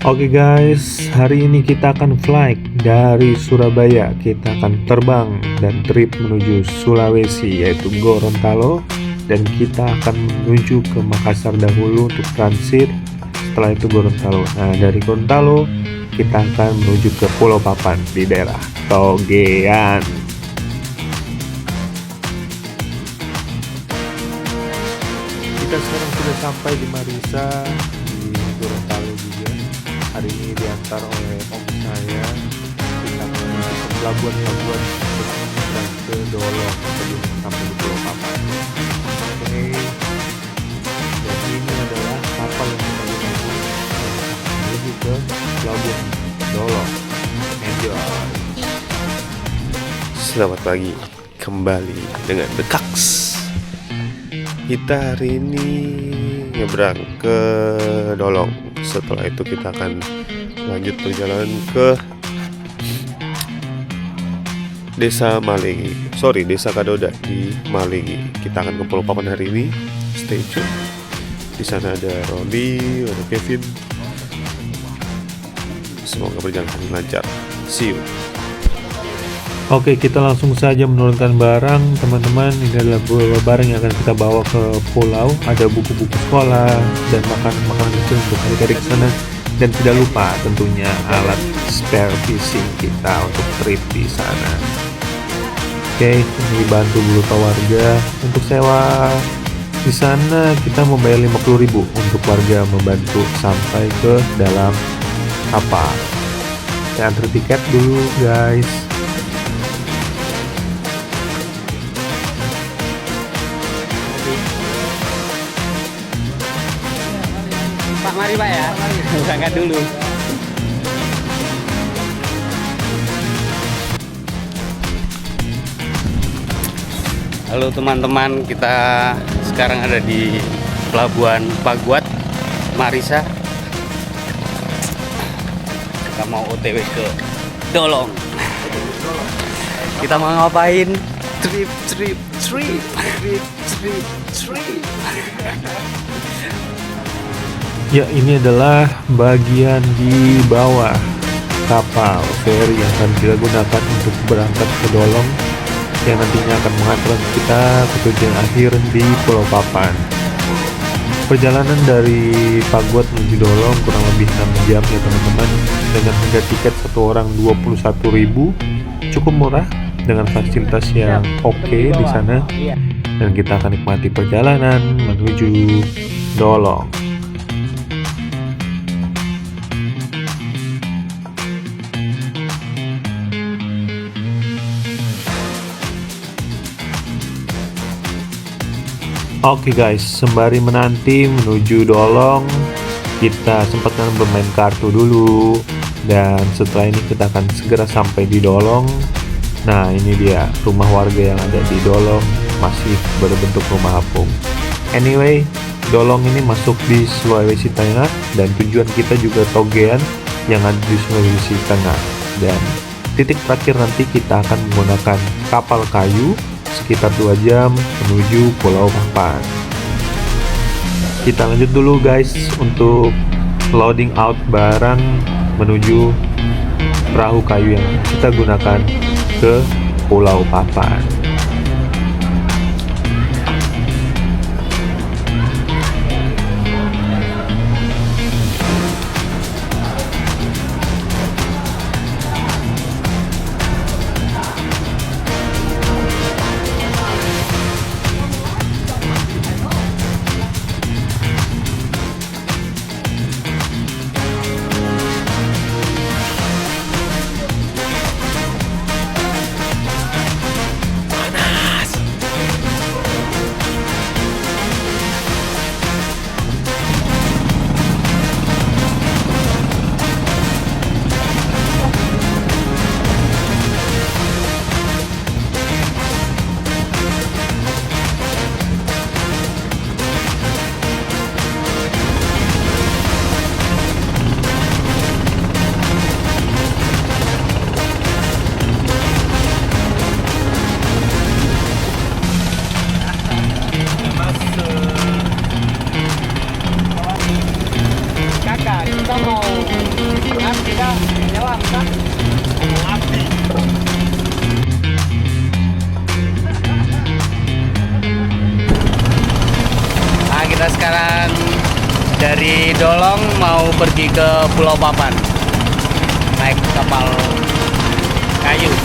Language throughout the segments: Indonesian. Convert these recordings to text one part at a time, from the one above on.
Oke guys, hari ini kita akan flight dari Surabaya. Kita akan terbang dan trip menuju Sulawesi, yaitu Gorontalo. Dan kita akan menuju ke Makassar dahulu untuk transit. Setelah itu Gorontalo. Nah, dari Gorontalo kita akan menuju ke Pulau Papan di daerah Togean. Kita sekarang sudah sampai di Marisa di Gorontalo juga. Hari ini diantar oleh om saya. Kita menuju ke pelabuhan-pelabuhan untuk menyeberang ke Dolong sebelum sampai di Pulau Papan. Oke, jadi ini adalah kapal yang kita gunakan menuju ke pelabuhan Dolong. Enjoy. Selamat pagi, kembali dengan The Kax. Kita hari ini nyebrang ke Dolong. Setelah itu kita akan lanjut perjalanan ke Desa Kadoda di Malingi. Kita akan ke Pulau Papan hari ini. Stay tune. Di sana ada Rodi, ada Kevin. Semoga berjalan lancar. See you. Oke, kita langsung saja menurunkan barang, teman-teman. Ini adalah beberapa barang yang akan kita bawa ke pulau. Ada buku-buku sekolah dan makanan-makanan kecil untuk adik-adik sana. Dan tidak lupa tentunya alat spare fishing kita untuk trip di sana. Oke, ini dibantu beberapa warga untuk sewa. Di sana kita membayar 50.000 untuk warga membantu sampai ke dalam kapal. Saya antri tiket dulu, guys. Pak, mari Pak ya, berangkat dulu. Halo teman-teman, kita sekarang ada di Pelabuhan Paguat, Marisa. Kita mau OTW ke Dolong. Kita mau ngapain? Trip. Ya, ini adalah bagian di bawah kapal feri yang akan kita gunakan untuk berangkat ke Dolong, yang nantinya akan mengantar kita ke tujuan akhir di Pulau Papan. Perjalanan dari Paguat menuju Dolong kurang lebih 6 jam ya teman-teman, dengan harga tiket satu orang 21.000, cukup murah dengan fasilitas yang oke di sana. Dan kita akan nikmati perjalanan menuju Dolong. Oke guys, sembari menanti menuju Dolong, kita sempatkan bermain kartu dulu. Dan setelah ini kita akan segera sampai di Dolong. Nah, ini dia rumah warga yang ada di Dolong, masih berbentuk rumah apung. Anyway, Dolong ini masuk di Sulawesi Tengah, dan tujuan kita juga Togean yang ada di Sulawesi Tengah. Dan titik terakhir nanti kita akan menggunakan kapal kayu sekitar 2 jam menuju Pulau Papan. Kita lanjut dulu guys untuk loading out barang menuju perahu kayu yang kita gunakan ke Pulau Papan. Nah, kita sekarang dari Dolong mau pergi ke Pulau Papan. Naik kapal kayu.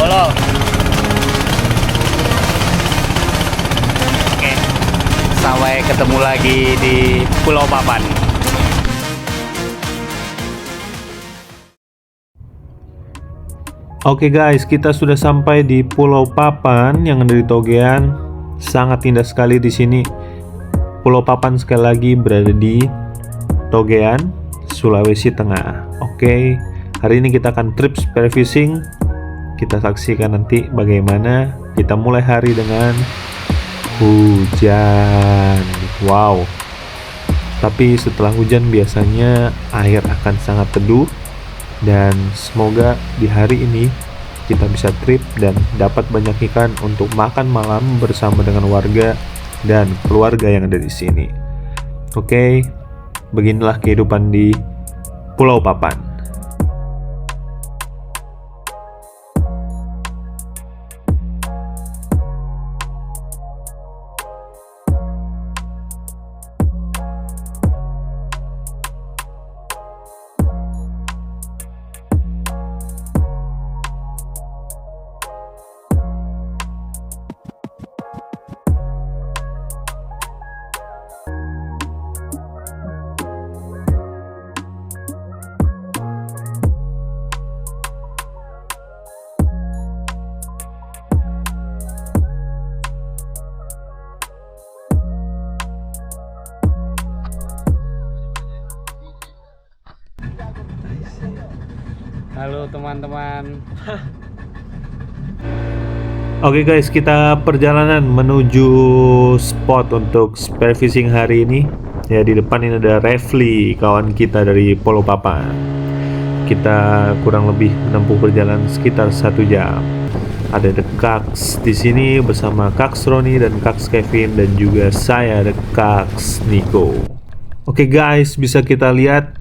Bolo. Oke. Sampai ketemu lagi di Pulau Papan. Oke guys, kita sudah sampai di Pulau Papan yang ada di Togean. Sangat indah sekali di sini. Pulau Papan sekali lagi berada di Togean, Sulawesi Tengah. Oke, hari ini kita akan trip spearfishing. Kita saksikan nanti bagaimana. Kita mulai hari dengan hujan. Wow. Tapi setelah hujan biasanya air akan sangat teduh. Dan semoga di hari ini kita bisa trip dan dapat banyak ikan untuk makan malam bersama dengan warga dan keluarga yang ada di sini. Oke, beginilah kehidupan di Pulau Papan. Halo teman-teman. Oke guys, kita perjalanan menuju spot untuk spearfishing hari ini. Ya, di depan ini ada Refli, kawan kita dari Pulau Papan. Kita kurang lebih menempuh perjalanan sekitar 1 jam. Ada The Kaks di sini bersama Kaks Roni dan Kaks Kevin, dan juga saya, The Kaks Niko. Oke guys, bisa kita lihat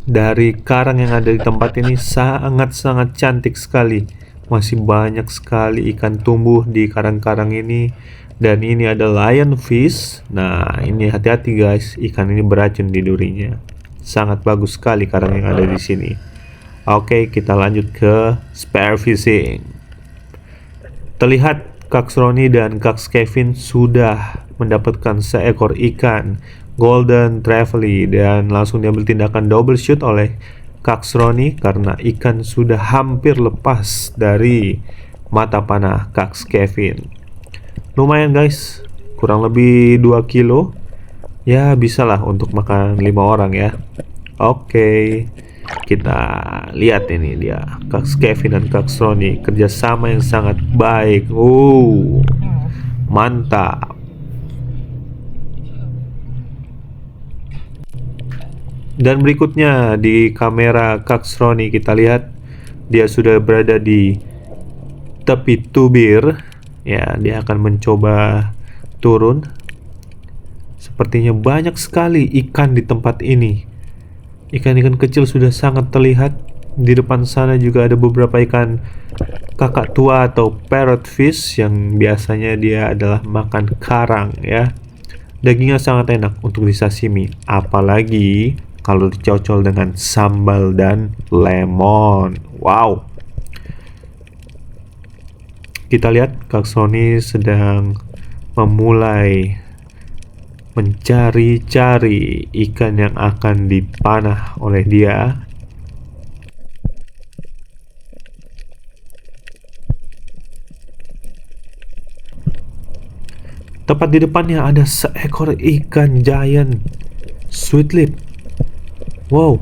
dari karang yang ada di tempat ini sangat-sangat cantik sekali. Masih banyak sekali ikan tumbuh di karang-karang ini. Dan ini ada lionfish. Nah, ini hati-hati guys, ikan ini beracun di durinya. Sangat bagus sekali karang yang ada di sini. Oke, kita lanjut ke spearfishing. Terlihat Kaks Roni dan Kaks Kevin sudah mendapatkan seekor ikan Golden Trevally dan langsung diambil tindakan double shoot oleh Kaks Roni karena ikan sudah hampir lepas dari mata panah Kaks Kevin. Lumayan guys, kurang lebih 2 kilo. Ya, bisalah untuk makan 5 orang ya. Oke, kita lihat ini dia Kaks Kevin dan Kaks Roni, kerjasama yang sangat baik. Mantap. Dan berikutnya di kamera Kaks Roni kita lihat dia sudah berada di tepi tubir. Ya, dia akan mencoba turun. Sepertinya banyak sekali ikan di tempat ini. Ikan-ikan kecil sudah sangat terlihat. Di depan sana juga ada beberapa ikan kakak tua atau parrotfish yang biasanya dia adalah makan karang ya. Dagingnya sangat enak untuk disashimi, apalagi kalau dicocol dengan sambal dan lemon. Wow. Kita lihat Kaks Roni sedang memulai mencari-cari ikan yang akan dipanah oleh dia. Tepat di depannya ada seekor ikan giant sweet lip. Wow,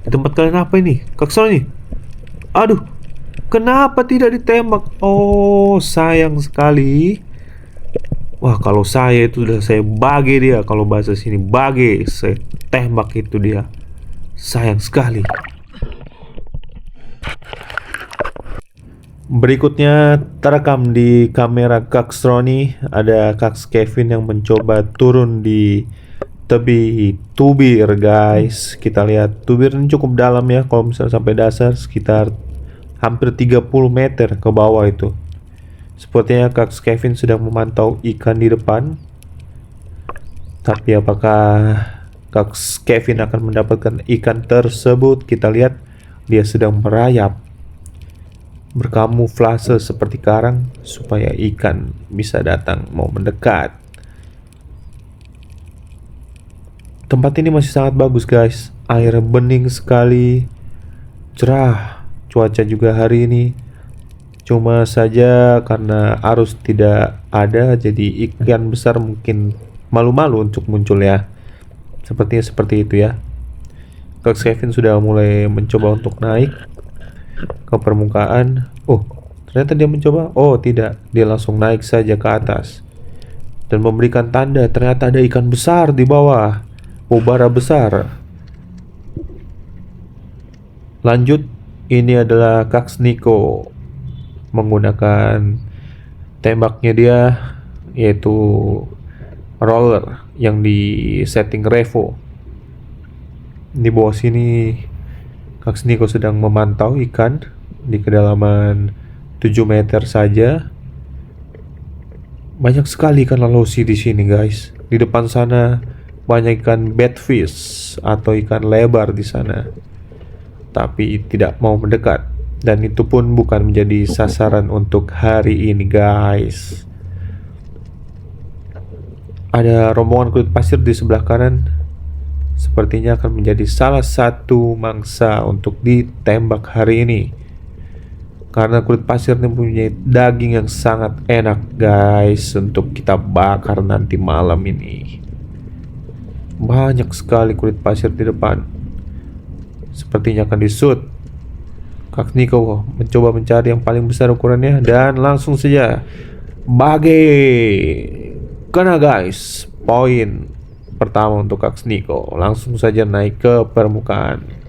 di tempat kalian apa ini? Kaks Roni? Aduh, kenapa tidak ditembak? Oh, sayang sekali. Wah, kalau saya itu sudah saya bagi dia. Kalau bahasa sini bagi, saya tembak itu dia. Sayang sekali. Berikutnya terekam di kamera Kaks Roni, ada Kaks Kevin yang mencoba turun di tebing tubir guys. Kita lihat tubir ini cukup dalam ya, kalau misalnya sampai dasar sekitar hampir 30 meter ke bawah itu. Sepertinya Kaks Kevin sedang memantau ikan di depan. Tapi apakah Kaks Kevin akan mendapatkan ikan tersebut? Kita lihat dia sedang merayap, berkamuflase seperti karang supaya ikan bisa datang mau mendekat. Tempat ini masih sangat bagus guys. Air bening sekali, cerah. Cuaca juga hari ini, cuma saja karena arus tidak ada, jadi ikan besar mungkin malu-malu untuk muncul ya. Sepertinya seperti itu ya. Kaks Kevin sudah mulai mencoba untuk naik ke permukaan. Oh, ternyata dia mencoba. Oh, tidak. Dia langsung naik saja ke atas dan memberikan tanda ternyata ada ikan besar di bawah. Bobara besar. Lanjut, ini adalah Kaks Niko menggunakan tembaknya dia, yaitu roller yang di setting Revo. Di bawah sini Kaks Niko sedang memantau ikan di kedalaman 7 meter saja. Banyak sekali ikan lalosi di sini guys. Di depan sana banyak ikan batfish atau ikan lebar di sana, tapi tidak mau mendekat, dan itu pun bukan menjadi sasaran untuk hari ini guys. Ada rombongan kulit pasir di sebelah kanan, sepertinya akan menjadi salah satu mangsa untuk ditembak hari ini, karena kulit pasir ini punya daging yang sangat enak guys untuk kita bakar nanti malam ini. Banyak sekali kulit pasir di depan, sepertinya akan di-shoot. Kaks Niko mencoba mencari yang paling besar ukurannya dan langsung saja kena guys. Poin pertama untuk Kaks Niko, langsung saja naik ke permukaan.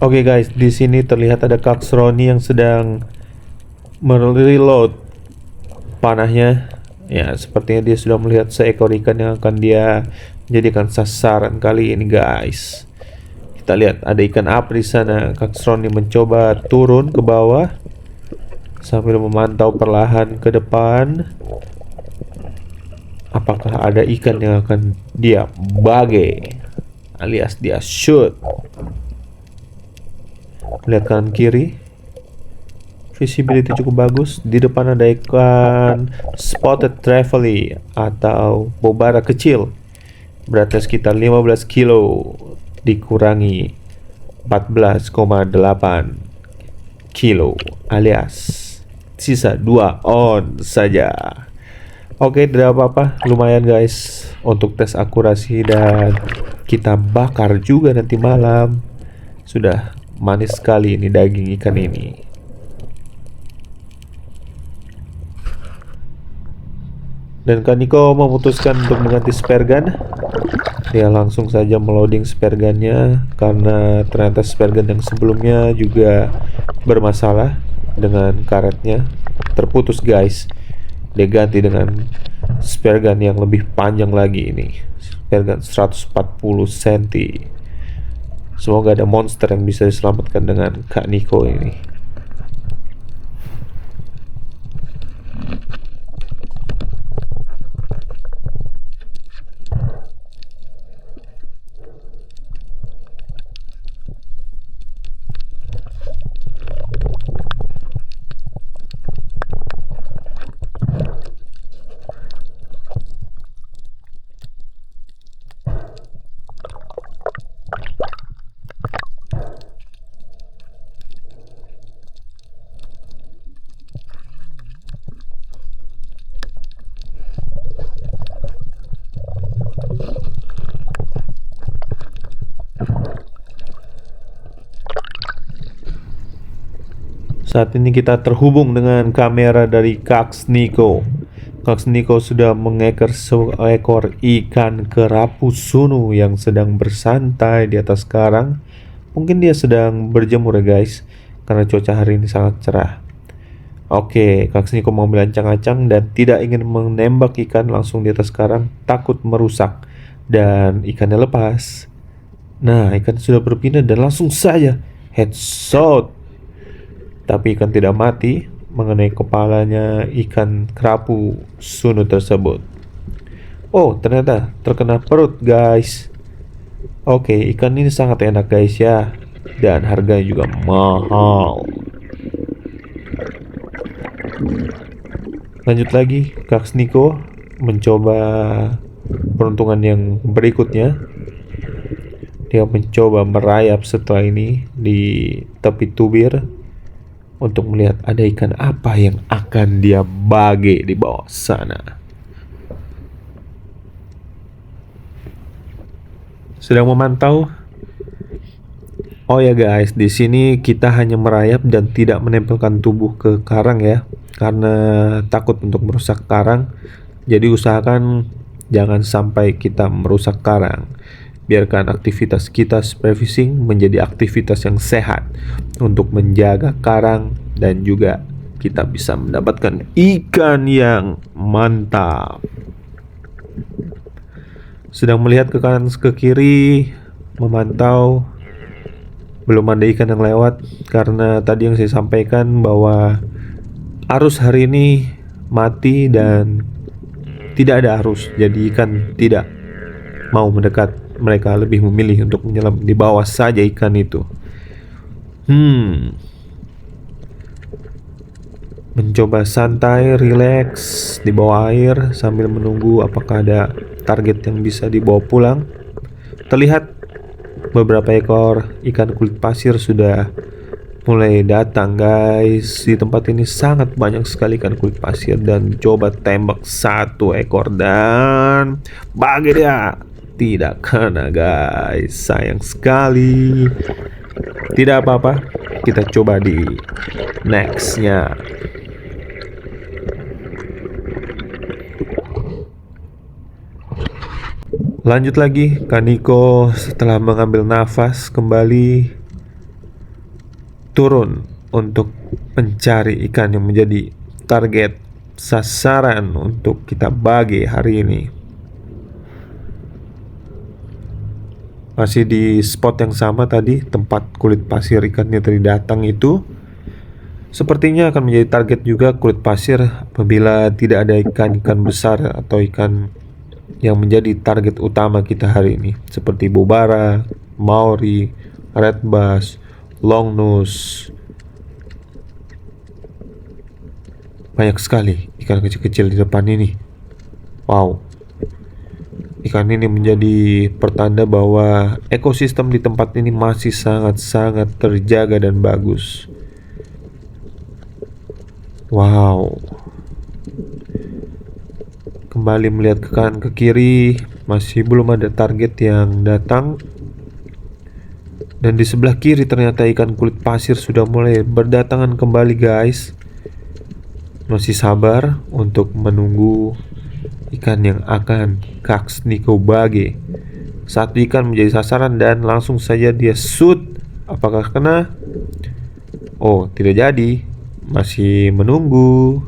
Oke guys, di sini terlihat ada Kaks Roni yang sedang mereload panahnya. Ya, sepertinya dia sudah melihat seekor ikan yang akan dia jadikan sasaran kali ini guys. Kita lihat ada ikan apa di sana. Kaks Roni mencoba turun ke bawah sambil memantau perlahan ke depan. Apakah ada ikan yang akan dia bage alias dia shoot? Lihat kanan kiri, visibility cukup bagus. Di depan ada ikan spotted trevally atau bobara kecil, beratnya sekitar 15 kilo dikurangi 14,8 kilo alias sisa 2 on saja. Oke, tidak apa-apa, lumayan guys untuk tes akurasi dan kita bakar juga nanti malam. Sudah manis sekali ini daging ikan ini. Dan Kak Niko memutuskan untuk mengganti spare gun. Dia langsung saja meloading spare gunnya karena ternyata spare gun yang sebelumnya juga bermasalah dengan karetnya, terputus guys. Dia ganti dengan spare gun yang lebih panjang lagi ini, spare gun 140 cm. Semoga ada monster yang bisa diselamatkan dengan Kak Niko ini. Saat ini kita terhubung dengan kamera dari Kaks Niko. Kaks Niko sudah mengeker seekor ikan kerapu sunu yang sedang bersantai di atas karang. Mungkin dia sedang berjemur ya guys, karena cuaca hari ini sangat cerah. Oke, Kaks Niko mau ancang-ancang dan tidak ingin menembak ikan langsung di atas karang, takut merusak dan ikannya lepas. Nah, ikan sudah berpindah dan langsung saja headshot. Tapi ikan tidak mati mengenai kepalanya ikan kerapu sunu tersebut. Oh, ternyata terkena perut guys. Oke, ikan ini sangat enak guys ya, dan harganya juga mahal. Lanjut lagi, Kaks Niko mencoba peruntungan yang berikutnya. Dia mencoba merayap setelah ini di tepi tubir untuk melihat ada ikan apa yang akan dia bagi di bawah sana. Sedang memantau. Oh ya guys, di sini kita hanya merayap dan tidak menempelkan tubuh ke karang ya, karena takut untuk merusak karang. Jadi usahakan jangan sampai kita merusak karang. Biarkan aktivitas kita spray fishing menjadi aktivitas yang sehat untuk menjaga karang dan juga kita bisa mendapatkan ikan yang mantap. Sedang melihat ke kanan ke kiri, memantau. Belum ada ikan yang lewat karena tadi yang saya sampaikan bahwa arus hari ini mati dan tidak ada arus, jadi ikan tidak mau mendekat. Mereka lebih memilih untuk menyelam di bawah saja ikan itu. Mencoba santai, rileks di bawah air sambil menunggu apakah ada target yang bisa dibawa pulang. Terlihat beberapa ekor ikan kulit pasir sudah mulai datang guys. Di tempat ini sangat banyak sekali ikan kulit pasir dan coba tembak satu ekor dan bagi dia. Tidak kena guys, sayang sekali. Tidak apa-apa, kita coba di nextnya. Lanjut lagi, Kaniko setelah mengambil nafas kembali turun untuk mencari ikan yang menjadi target sasaran untuk kita bagi hari ini. Masih di spot yang sama tadi, tempat kulit pasir ikannya tadi datang itu. Sepertinya akan menjadi target juga kulit pasir apabila tidak ada ikan-ikan besar atau ikan yang menjadi target utama kita hari ini, seperti bobara, maori, red bass, longnose. Banyak sekali ikan kecil-kecil di depan ini. Wow. Ikan ini menjadi pertanda bahwa ekosistem di tempat ini masih sangat-sangat terjaga dan bagus. Wow. Kembali melihat ke kanan ke kiri, masih belum ada target yang datang. Dan di sebelah kiri ternyata ikan kulit pasir sudah mulai berdatangan kembali guys. Masih sabar untuk menunggu ikan yang akan Kaks Niko bagi. Satu ikan menjadi sasaran dan langsung saja dia shoot. Apakah kena? Oh, tidak jadi. Masih menunggu.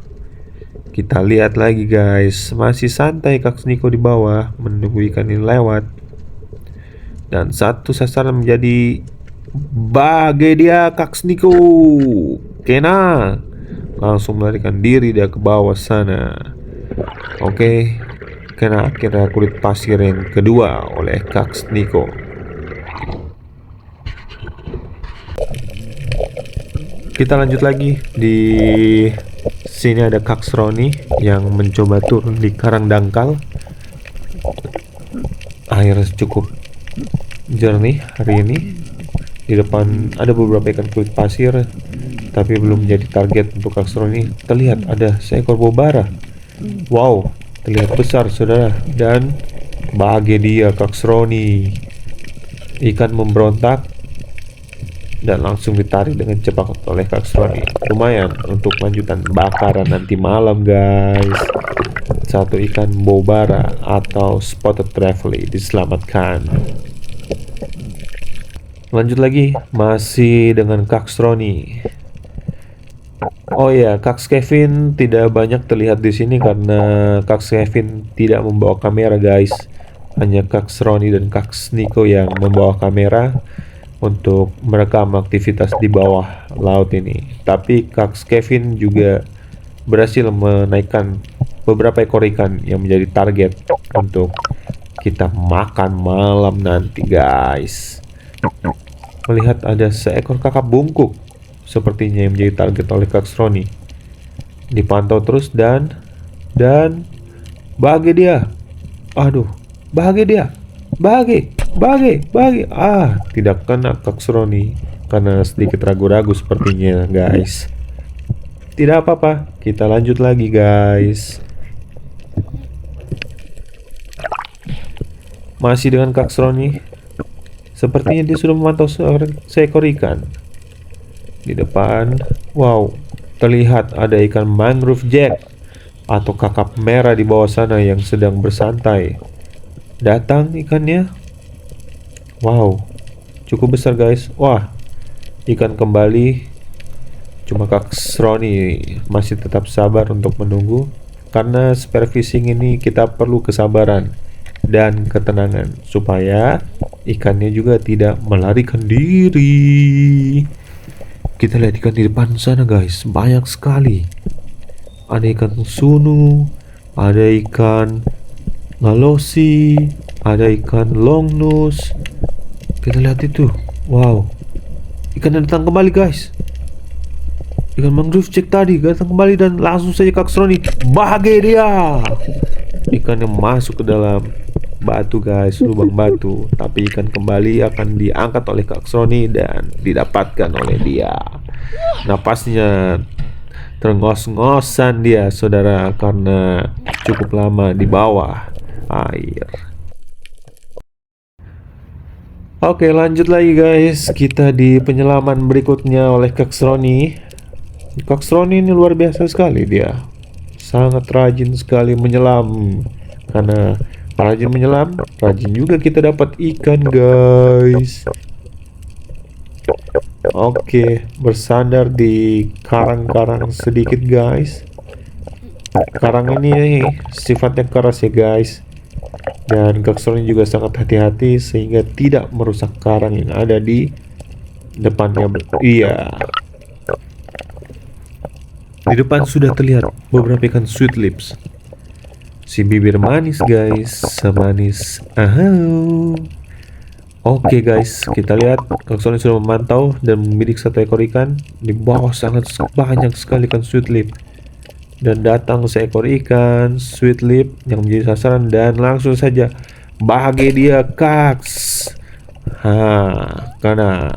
Kita lihat lagi guys. Masih santai Kaks Niko di bawah menunggu ikan ini lewat. Dan satu sasaran menjadi bagi dia Kaks Niko. Kena. Langsung melarikan diri dia ke bawah sana. Oke, kena akhirnya kulit pasir yang kedua oleh Kaks Niko. Kita lanjut lagi. Di sini ada Kaks Roni yang mencoba turun di karang dangkal. Air cukup jernih hari ini. Di depan ada beberapa ikan kulit pasir, tapi belum menjadi target untuk Kaks Roni. Terlihat ada seekor bobara. Wow, terlihat besar saudara. Dan bagi dia Kaks Roni. Ikan memberontak dan langsung ditarik dengan cepat oleh Kak Roni. Lumayan untuk lanjutan bakaran nanti malam guys. Satu ikan bobara atau spotted trevally diselamatkan. Lanjut lagi, masih dengan Kak Roni. Oh ya, Kak Kevin tidak banyak terlihat di sini karena Kak Kevin tidak membawa kamera guys. Hanya Kak Roni dan Kak Niko yang membawa kamera untuk merekam aktivitas di bawah laut ini. Tapi Kak Kevin juga berhasil menaikkan beberapa ekor ikan yang menjadi target untuk kita makan malam nanti guys. Melihat ada seekor kakap bungkuk sepertinya yang menjadi target oleh Kak Roni. Dipantau terus dan bagi dia. Aduh, bagi dia. Bagi. Tidak kena Kak Roni karena sedikit ragu-ragu sepertinya guys. Tidak apa-apa, kita lanjut lagi guys. Masih dengan Kak Roni. Sepertinya dia sudah memantau seekor ikan. Di depan, wow, terlihat ada ikan mangrove jack atau kakap merah di bawah sana yang sedang bersantai. Datang ikannya. Wow, cukup besar guys. Wah, ikan kembali. Cuma Kak Roni masih tetap sabar untuk menunggu. Karena spear fishing ini kita perlu kesabaran dan ketenangan supaya ikannya juga tidak melarikan diri. Kita lihat ikan di depan sana guys, banyak sekali. Ada ikan sunu, ada ikan ngalosi, ada ikan longnose. Kita lihat itu. Wow, ikan yang datang kembali guys. Ikan mangrove jack tadi datang kembali dan langsung saja Kak Roni bagi dia. Ikan yang masuk ke dalam batu guys, lubang batu. Tapi ikan kembali akan diangkat oleh Kak Roni dan didapatkan oleh dia. Napasnya terngos-ngosan dia saudara karena cukup lama di bawah air. Oke, lanjut lagi guys. Kita di penyelaman berikutnya oleh Kak Roni. Kak Roni ini luar biasa sekali dia. Sangat rajin sekali menyelam. Karena rajin menyelam, rajin juga kita dapat ikan guys. Oke, bersandar di karang-karang sedikit guys. Karang ini sifatnya keras ya guys. Dan Kak Roni juga sangat hati-hati sehingga tidak merusak karang yang ada di depannya. Iya. Di depan sudah terlihat beberapa ikan sweet lips. Si bibir manis guys, semanis. Oke guys, kita lihat Kak Roni sudah memantau dan membidik satu ekor ikan. Di bawah sangat banyak sekali ikan sweet lip. Dan datang seekor ikan sweet lip yang menjadi sasaran dan langsung saja bagi dia Kak. Karena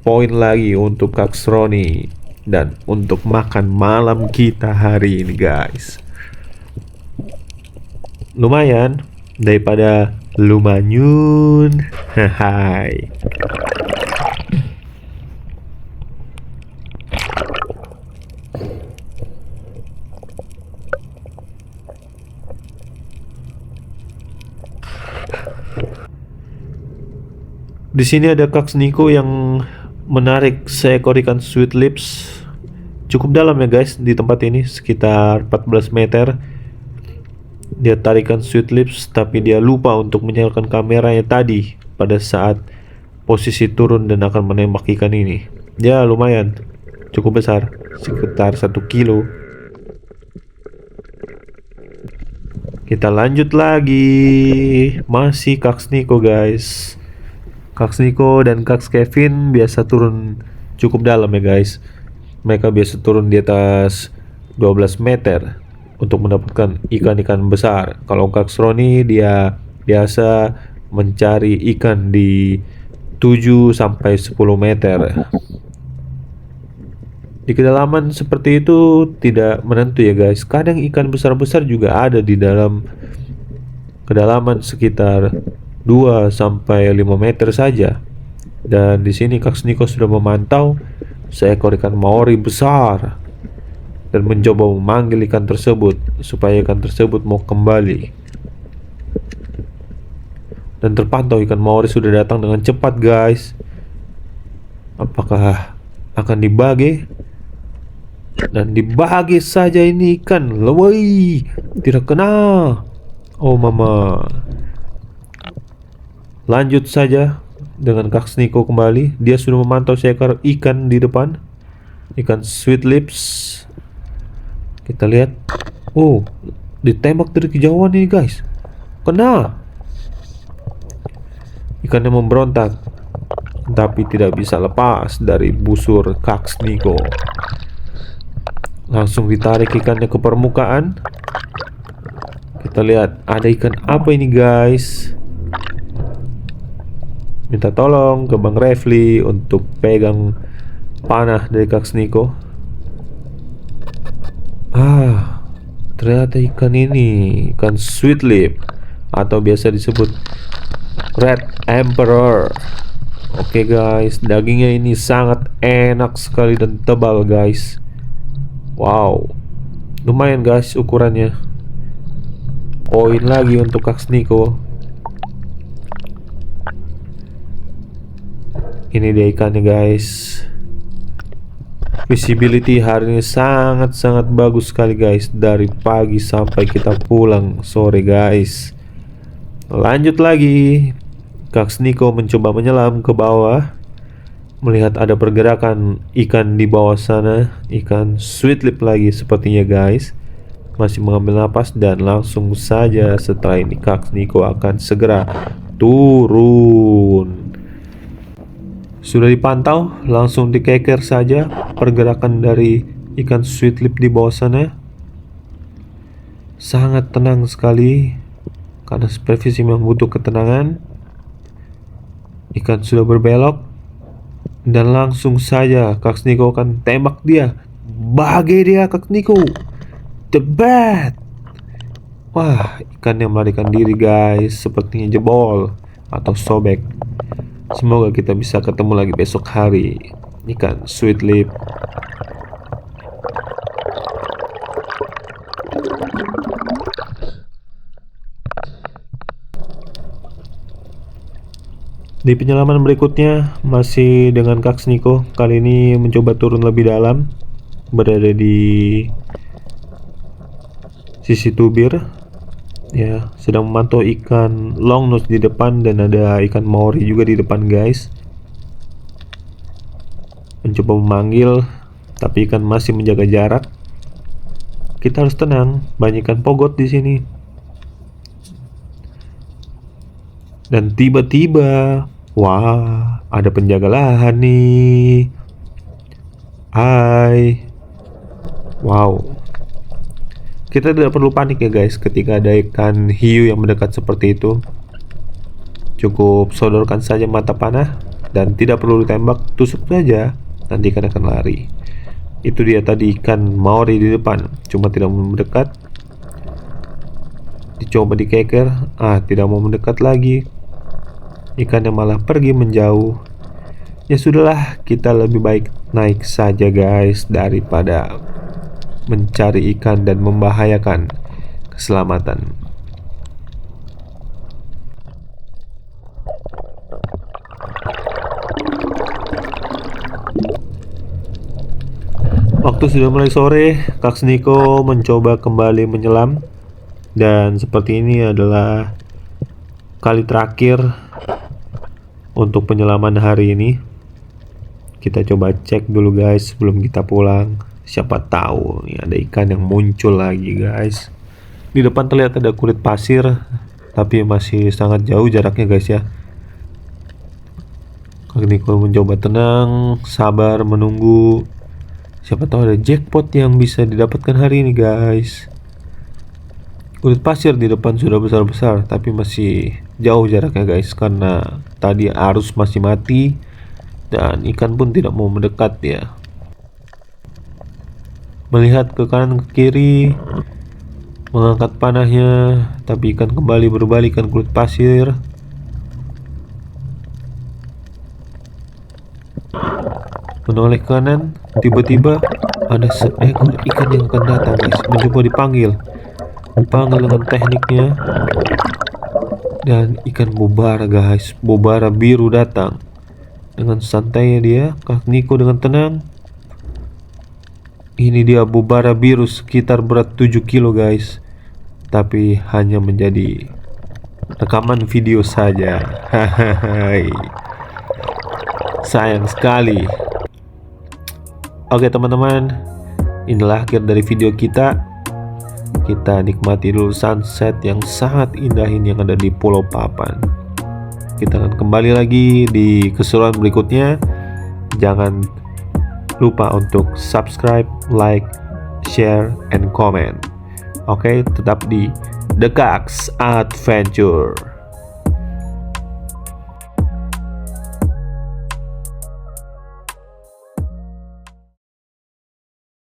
poin lagi untuk Kak Roni dan untuk makan malam kita hari ini guys. Lumayan daripada lumanyun. Hai. Di sini ada Kak Niko yang menarik seekor ikan sweet lips. Cukup dalam ya guys di tempat ini, sekitar 14 meter. Dia tarikan sweet lips tapi dia lupa untuk menyalakan kameranya tadi pada saat posisi turun dan akan menembak ikan ini. Ya lumayan, cukup besar, sekitar 1 kilo. Kita lanjut lagi, masih Kak Niko guys. Kak Niko dan Kak Kevin biasa turun cukup dalam ya guys. Mereka biasa turun di atas 12 meter untuk mendapatkan ikan-ikan besar. Kalau Kak Roni dia biasa mencari ikan di 7 sampai 10 meter. Di kedalaman seperti itu tidak menentu ya guys. Kadang ikan besar-besar juga ada di dalam kedalaman sekitar 2 sampai 5 meter saja. Dan di sini Kak Niko sudah memantau seekor ikan Maori besar dan mencoba memanggil ikan tersebut supaya ikan tersebut mau kembali. Dan terpantau ikan Maori sudah datang dengan cepat, guys. Apakah akan dibagi? Dan dibagi saja ini ikan. Lewoi, tidak kena. Oh mama. Lanjut saja dengan Kak Niko kembali. Dia sudah memantau seekor ikan di depan, ikan sweet lips. Kita lihat. Oh, ditembak dari kejauhan ini, guys. Kena. Ikannya memberontak, tapi tidak bisa lepas dari busur Kak Niko. Langsung ditarik ikannya ke permukaan. Kita lihat ada ikan apa ini, guys. Minta tolong ke Bang Refli untuk pegang panah dari Kak Niko. Ternyata ikan ini ikan sweet lip atau biasa disebut Red Emperor. Oke guys, dagingnya ini sangat enak sekali dan tebal, guys. Wow, lumayan guys ukurannya. Poin lagi untuk Kak Niko. Ini dia ikannya, guys. Visibility hari ini sangat-sangat bagus sekali, guys. Dari pagi sampai kita pulang sore, guys. Lanjut lagi. Kak Niko mencoba menyelam ke bawah, melihat ada pergerakan ikan di bawah sana. Ikan sweet lip lagi sepertinya, guys. Masih mengambil napas dan langsung saja setelah ini Kak Niko akan segera turun. Sudah dipantau, langsung dikeker saja pergerakan dari ikan sweet lip di bawah sana. Sangat tenang sekali karena supervisi memang butuh ketenangan. Ikan sudah berbelok dan langsung saja Kak Niko akan tembak dia. Bagi dia Kak Niko. Tebet. Wah, ikan yang melarikan diri, guys. Sepertinya jebol atau sobek. Semoga kita bisa ketemu lagi besok hari. Ikan sweet lip. Di penyelaman berikutnya masih dengan Kak Niko. Kali ini mencoba turun lebih dalam, berada di sisi tubir. Ya, sedang memantau ikan longnose di depan dan ada ikan Maori juga di depan, guys. Mencoba memanggil, tapi ikan masih menjaga jarak. Kita harus tenang, banyak ikan pogot di sini. Dan tiba-tiba, wah, ada penjaga lahan nih. Hai. Wow. Kita tidak perlu panik ya, guys, ketika ada ikan hiu yang mendekat seperti itu. Cukup sodorkan saja mata panah dan tidak perlu ditembak, tusuk saja, nanti ikan akan lari. Itu dia tadi ikan Maori di depan, cuma tidak mau mendekat. Dicoba dikeker, tidak mau mendekat lagi. Ikannya malah pergi menjauh. Ya sudahlah, kita lebih baik naik saja, guys, daripada mencari ikan dan membahayakan keselamatan. Waktu sudah mulai sore, Kak Niko mencoba kembali menyelam. Dan seperti ini adalah kali terakhir untuk penyelaman hari ini. Kita coba cek dulu, guys, sebelum kita pulang. Siapa tahu nih ada ikan yang muncul lagi, guys. Di depan terlihat ada kulit pasir, tapi masih sangat jauh jaraknya, guys ya. Kak Niko mencoba tenang, sabar menunggu. Siapa tahu ada jackpot yang bisa didapatkan hari ini, guys. Kulit pasir di depan sudah besar-besar, tapi masih jauh jaraknya, guys, karena tadi arus masih mati dan ikan pun tidak mau mendekat ya. Melihat ke kanan ke kiri, mengangkat panahnya, tapi ikan kembali berbalikan kulit pasir. menoleh kanan, tiba-tiba ada seekor ikan yang akan datang guys, mencoba dipanggil dengan tekniknya, dan ikan bobara guys, bobara biru datang. Dengan santainya dia, Kak Niko dengan tenang. Ini dia bobara biru sekitar berat 7 kilo guys, tapi hanya menjadi rekaman video saja. Hahaha, sayang sekali. Oke teman-teman, inilah akhir dari video kita. Kita nikmati dulu sunset yang sangat indah ini yang ada di Pulau Papan. Kita akan kembali lagi di keseruan berikutnya. Jangan lupa untuk subscribe, like, share, and comment. Oke, tetap di The Gags Adventure.